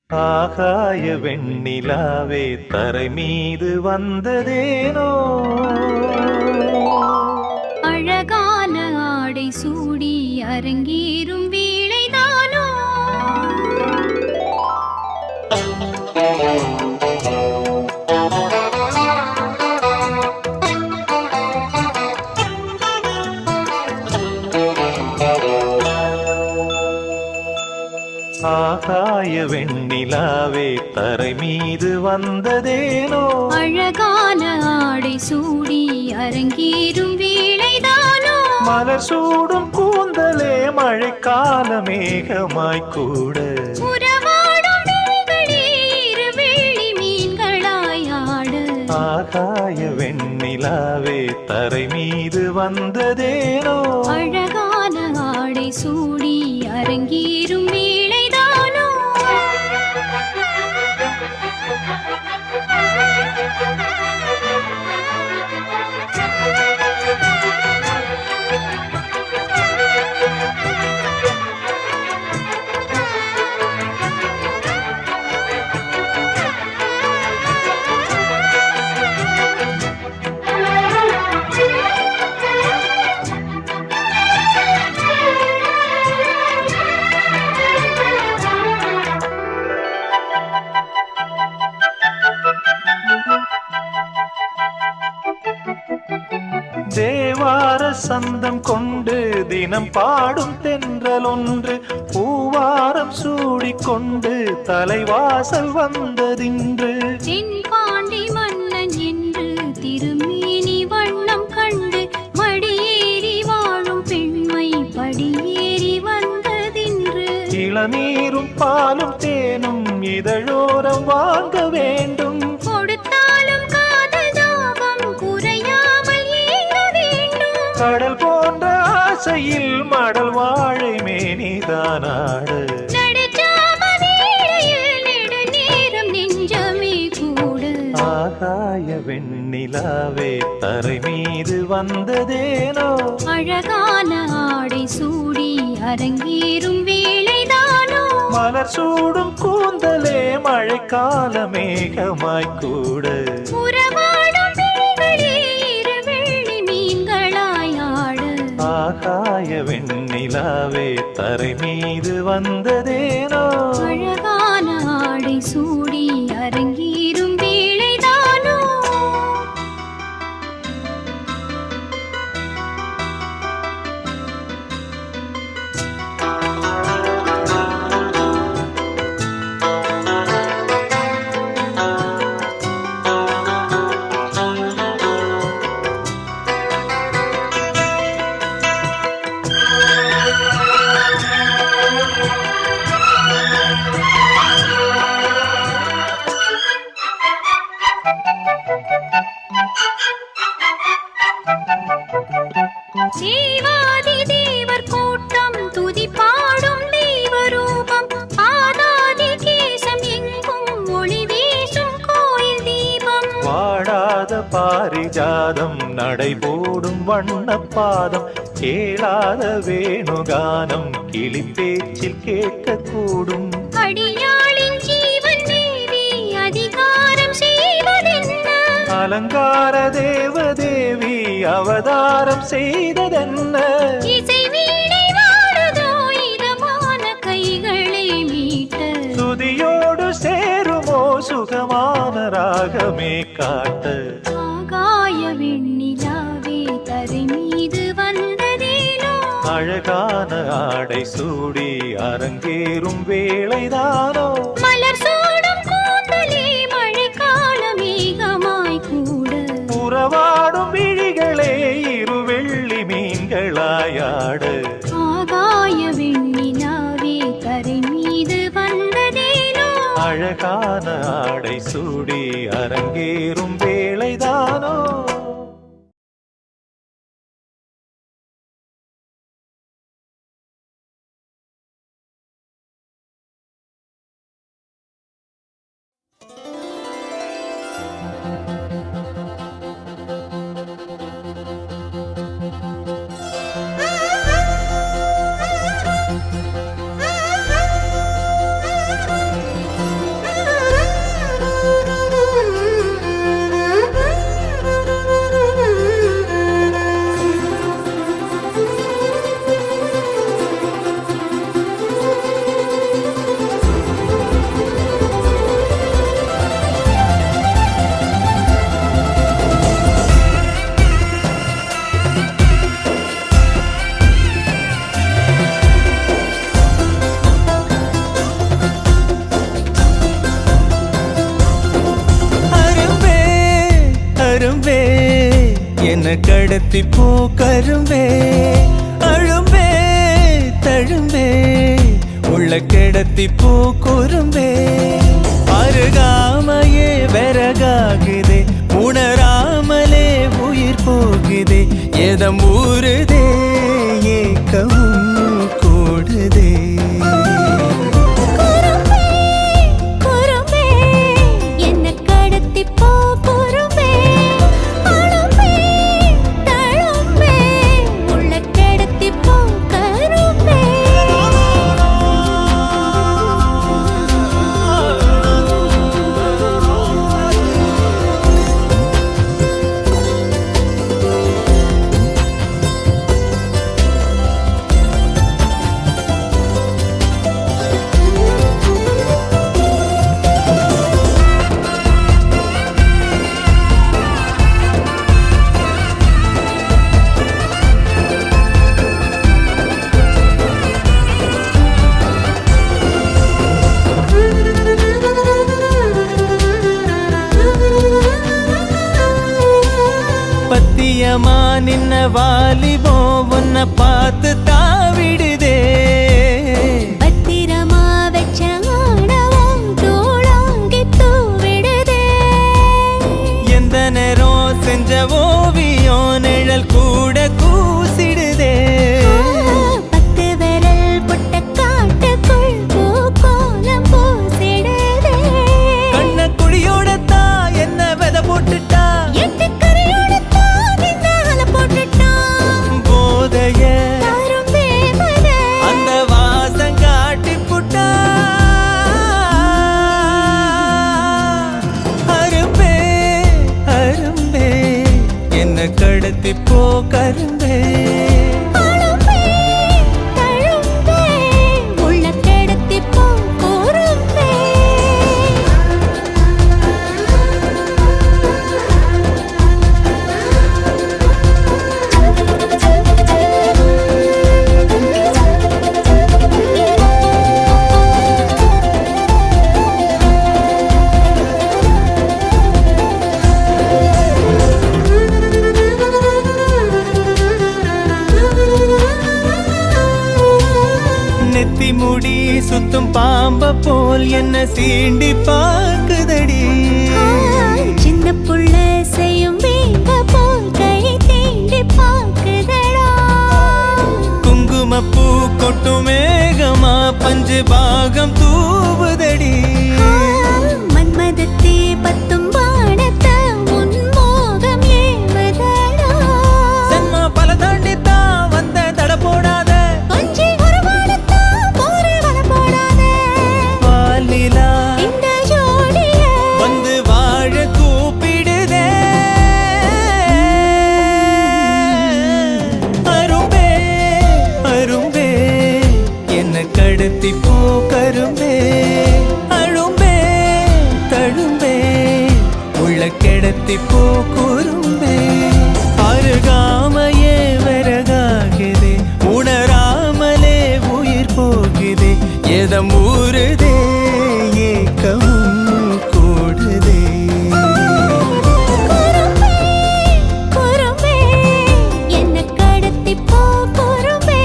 ஆகாய வெண்ணிலாவே தரை மீது வந்ததேனோ அழகான ஆடை சூடி அரங்கேறும் வேளைதானோ ஆகாய வெண்ணிலாவே தரை மீது வந்ததேனோ அழகான ஆடை சூடி அரங்கேறும் வேளைதானோ மலர் சூடும் கூந்தலே மழைக்கால மேகமாய் கூட உறவாடும் விழிகளே இரு வெள்ளி மீன்களாய் ஆட ஆகாய வெண்ணிலாவே தரை மீது வந்ததேனோ அழகான ஆடை சூடி அரங்கேறும் வேளைதானோ தேவார சந்தம் கொண்டு தினம் பாடும் தென்றல் ஒன்று பூவாரம் சூடிக்கொண்டு தலைவாசல் வந்ததின்று தென்பாண்டி மன்னன் என்று திருமேனி வண்ணம் கண்டு மடியேறி வாழும் பெண்மை படியேறி வந்ததின்று இளநீரும் பாலும் தேனும் இதழோரம் வாங்க வேண்டும் கொடுத்தாலும் காதல் தாகம் குறையாமல் ஏங்க வேண்டும் கடல் போன்ற ஆசையில் மடல் வாழை மேனிதானாடு நடுச்சாம வேளையில் நெடுநேரம் நெஞ்சமே கூட ஆகாய வெண்ணிலாவே தரை மீது வந்ததேனோ அழகான ஆடை சூடி அரங்கேறும் வேளைதானோ மலர் சூடும் கூந்தலே மழைக்கால மேகமாய் கூட உறவாடும் விழிகளே இரு வெள்ளி மீன்களாய் ஆட ஆகாய வெண்ணிலாவே தரை மீது வந்ததேனோ அழகான ஆடை சூடி அரங்கேறும் வேளைதானோ தேவாதி தேவர் கூட்டம் துதி பாடும் தெய்வரூபம் ஆதாதி கேசம் எங்கும் ஒளி வீசும் கோயில் தீபம் வாடாத பாரிஜாதம் நடைபோடும் வண்ணப்பாதம் கேளாத வேணுகானம் கிளி பேச்சில் கேட்கக்கூடும் அடியாளின் ஜீவன் தேவி அதிகாரம் செய்வதென்ன அலங்கார தேவதேவி அவதாரம் செய்ததென்ன இசை வீணை வாடுதோ இதமான கைகளை மீட்ட துதியோடு சேருமோ சுகமான ராகமே காட்ட ஆகாய வெண்ணிலாவே தரை மீது வந்ததேனோ அழகான ஆடை சூடி அரங்கேறும் வேளைதானோ மலர் சூடும் கூந்தலே மழைக்கால மேகமாய் கூட உறவாடும் விழிகளே இரு வெள்ளி மீன்களாயாடு ஆகாய வெண்ணிலாவே தரை மீது வந்ததேனோ அழகான ஆடை சூடி அரங்கேறும் வேளைதானோ அரும்பே என்ன கடத்தி போ கரும்பே அழும்பே தழும்பே உள்ள கிடத்தி போ குறும்பே அருகாமையே விறகாகுதே உணராமலே உயிர் போகுதே எதம் ஊறுதே ஏக்கமும் கூடுதே பத்தியமா நின்ன வாலிபோ உன்னை பார்த்து தாவிடுதே பத்திரமா வச்ச ஆணவம் தூளாங்கி தூவிடுதே எந்த நேரம் செஞ்ச ஓவியம் நிழல் கூட கூசிடுதே பத்து விரல் புட்ட காட்டுக்குள் பூக்கோலம் பூசிடுதே கண்ண குடியோட தான் என்ன விதை போட்டுட்டா அந்த வாசம் காட்டி புட்டா அரும்பே அரும்பே என்ன கடத்தி போ கரும்பே நெத்தி முடி சுத்தும் பாம்ப போல் என்ன சீண்டி பார்க்குதடி சின்ன புள்ள செய்யும் வீங்க போல் கை தீண்டி பார்க்குதடா குங்குமப்பூ கொட்டும் மேகமா பஞ்சு பாகம் தூவுதடி மன்மதத்தே பத்தும் பாடத்த உன்மோகம் ஏவதடா சன்மா பல தாண்டித்தான் வந்த தட போடாத கொஞ்சி ஒரு பாடத்தா போரே வல போடாத பாலிலா இந்த ஜோடிய வந்து வாழ கூப்பிடுதே அரும்பே அரும்பே என்ன கடத்தி போ கரும்பே அழும்பே தழும்பே உள்ள கிடத்தி போ குறும்பே அருகாமையே விறகாகுதே உணராமலே உயிர் போகுதே எதம் ஊறுதே ஏக்கமும் கூடுதே குறும்பே என்ன கடத்தி போ குறும்பே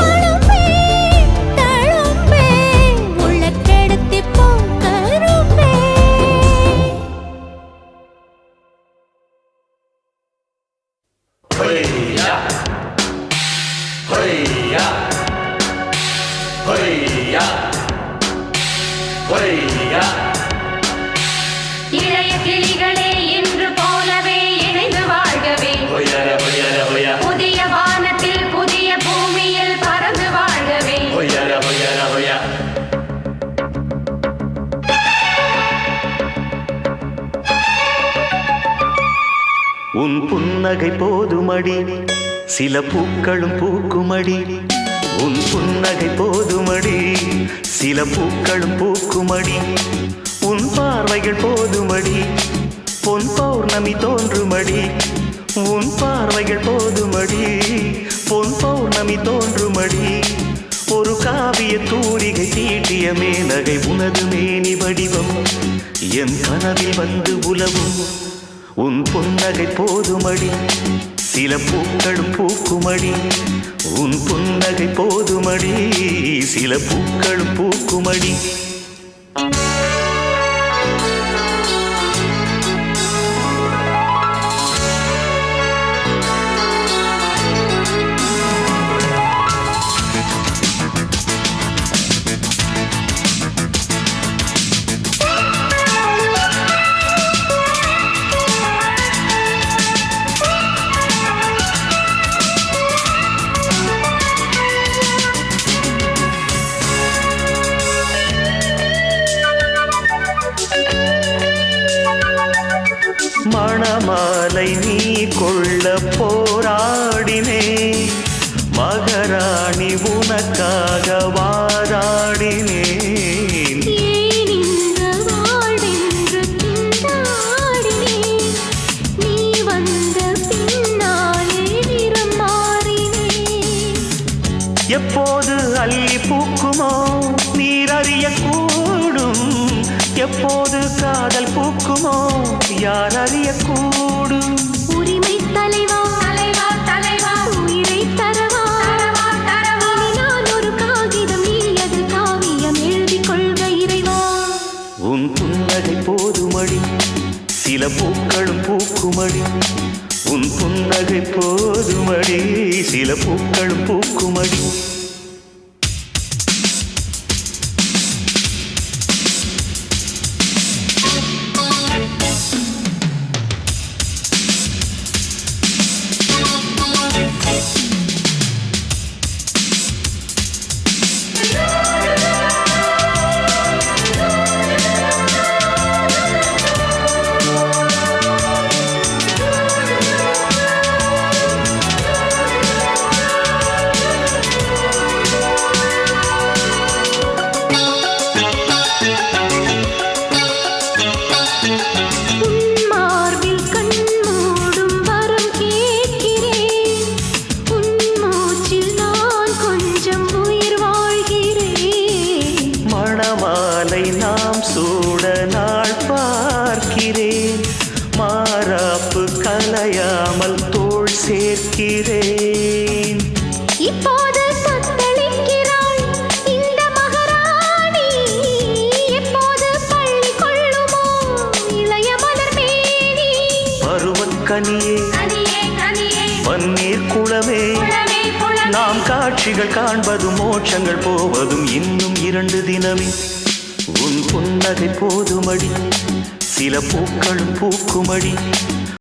அழும்பே தழும்பே உள்ள கிடத்தி போ கரும்பே இளைய கிளிகளே இன்று போலவே இணைந்து வாழ்கவே புதிய வானத்தில் புதிய பூமியில் பறந்து வாழ்கவே உன் புன்னகை போதுமடி சில பூக்களும் பூக்குமடி உன் புன்னகை போதுமடி சில பூக்களும் பூக்குமடி உன் பார்வைகள் போதுமடி பொன் பௌர்ணமி தோன்றுமடி உன் பார்வைகள் போதுமடி பொன் பௌர்ணமி தோன்றுமடி ஒரு காவிய தூரிகை தீட்டிய மேனகை உனது மேனி வடிவம் என் கனவில் வந்து உலவும் உன் புன்னகை போதுமடி சில பூக்களும் பூக்குமடி உன் புன்னகை போதுமடி சில பூக்களும் பூக்குமடி மணமாலை நீ கொள்ள போராடினே மகராணி உனக்காக வாராடினேன் ஏன் இந்த வாழ்வென்று திண்டாடினேன் நீ வந்த பின்னாலே நிறம் மாறினேன் எப்போது அள்ளி பூக்குமோ நீர் அறியக்கூடும் எப்போது காதல் பூக்குமோ யார் அறியக்கூடும் உரிமை தலைவா தலைவா தலைவா உயிரை தரவா தரவா தரவா இனி நான் ஒரு காகிதம் நீ அது காவியம் எழுதிக் கொள்க இறைவா உன் புன்னகை போதுமடி சில பூக்களும் பூக்குமடி உன் புன்னகை போதுமடி சில பூக்களும் பூக்குமடி உன் மார்பில் கண் மூடும் வரம் கேட்கிறேன் உன் மூச்சில் நான் கொஞ்சம் உயிர் வாழ்கிறேன் மணமாலை நாம் சூட நாள் பார்க்கிறேன் மாறாப்பு கலையாமல் தோள் சேர்க்கிறேன் இப்போது தத்தளிக்கிறாள் இந்த மகாராணி எப்போது பள்ளி கொள்ளுமோ இளைய மலர் மேனி பருவக்கனியே கனியே கனியே பன்னீர் குளமே குளமே குளமே நாம் காட்சிகள் காண்பதும் மோட்சங்கள் போவதும் இன்னும் 2 தினமே உன் புன்னகை போதுமடி சில பூக்களும் பூக்குமடி